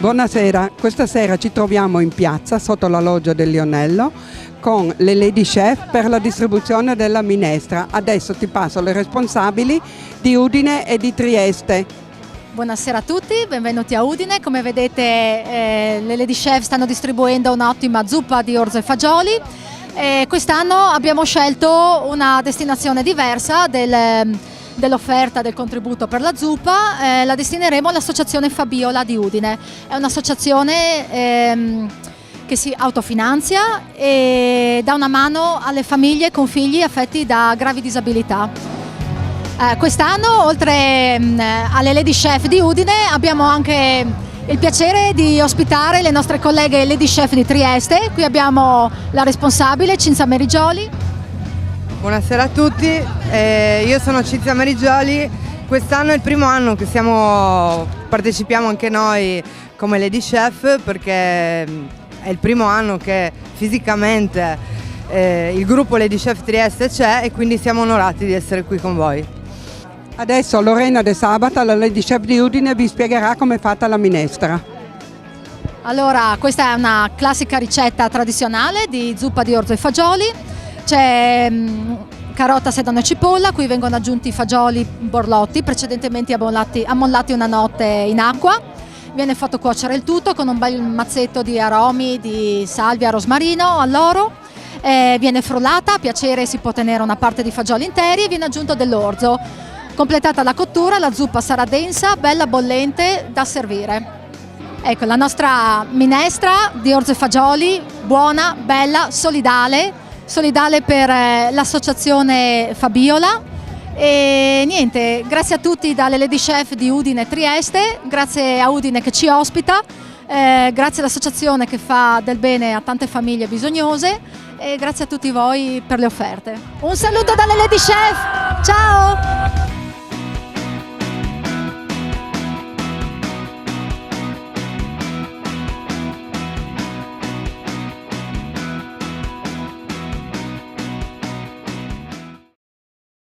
Buonasera, questa sera ci troviamo in piazza sotto la loggia del Lionello con le Lady Chef per la distribuzione della minestra. Adesso ti passo le responsabili di Udine e di Trieste. Buonasera a tutti, benvenuti a Udine. Come vedete le Lady Chef stanno distribuendo un'ottima zuppa di orzo e fagioli. Quest'anno abbiamo scelto una destinazione diversa dell'offerta del contributo per la zuppa, la destineremo all'Associazione Fabiola di Udine. È un'associazione che si autofinanzia e dà una mano alle famiglie con figli affetti da gravi disabilità. Quest'anno, oltre alle Lady Chef di Udine, abbiamo anche il piacere di ospitare le nostre colleghe Lady Chef di Trieste. Qui abbiamo la responsabile Cinzia Merigioli. Buonasera a tutti, io sono Cinzia Merigioli. Quest'anno è il primo anno che partecipiamo anche noi come Lady Chef, perché è il primo anno che fisicamente il gruppo Lady Chef Trieste c'è e quindi siamo onorati di essere qui con voi. Adesso Lorena De Sabata, la Lady Chef di Udine, vi spiegherà come è fatta la minestra. Allora, questa è una classica ricetta tradizionale di zuppa di orzo e fagioli. C'è carota, sedano e cipolla, qui vengono aggiunti i fagioli borlotti, precedentemente ammollati una notte in acqua. Viene fatto cuocere il tutto con un bel mazzetto di aromi, di salvia, rosmarino, alloro. Viene frullata, a piacere si può tenere una parte di fagioli interi e viene aggiunto dell'orzo. Completata la cottura, la zuppa sarà densa, bella bollente, da servire. Ecco, la nostra minestra di orzo e fagioli, buona, bella, solidale per l'associazione Fabiola. E niente, grazie a tutti dalle Lady Chef di Udine e Trieste, grazie a Udine che ci ospita, grazie all'associazione che fa del bene a tante famiglie bisognose e grazie a tutti voi per le offerte. Un saluto dalle Lady Chef, ciao!